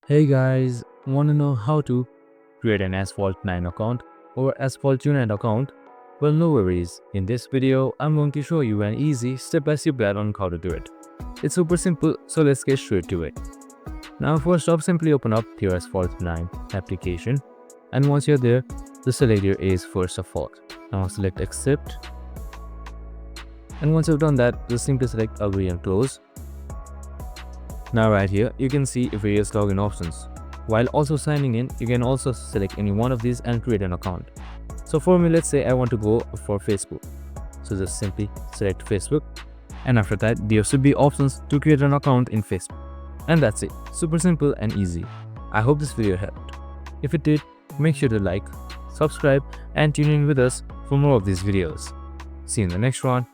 Hey guys, wanna know how to create an Asphalt 9 account or Asphalt Unite account? Well, no worries. In this video, I'm going to show you an easy step-by-step guide on how to do it. It's super simple, so let's get straight to it. Now first off, simply open up your Asphalt 9 application, and once you're there, just select your A's first of all. Now select accept, and once you've done that, just simply select agree and close. Now right here, you can see various login options. While also signing in, you can also select any one of these and create an account. So for me, let's say I want to go for Facebook. So just simply select Facebook, and after that, there should be options to create an account in Facebook. And that's it. Super simple and easy. I hope this video helped. If it did, make sure to like, subscribe, and tune in with us for more of these videos. See you in the next one.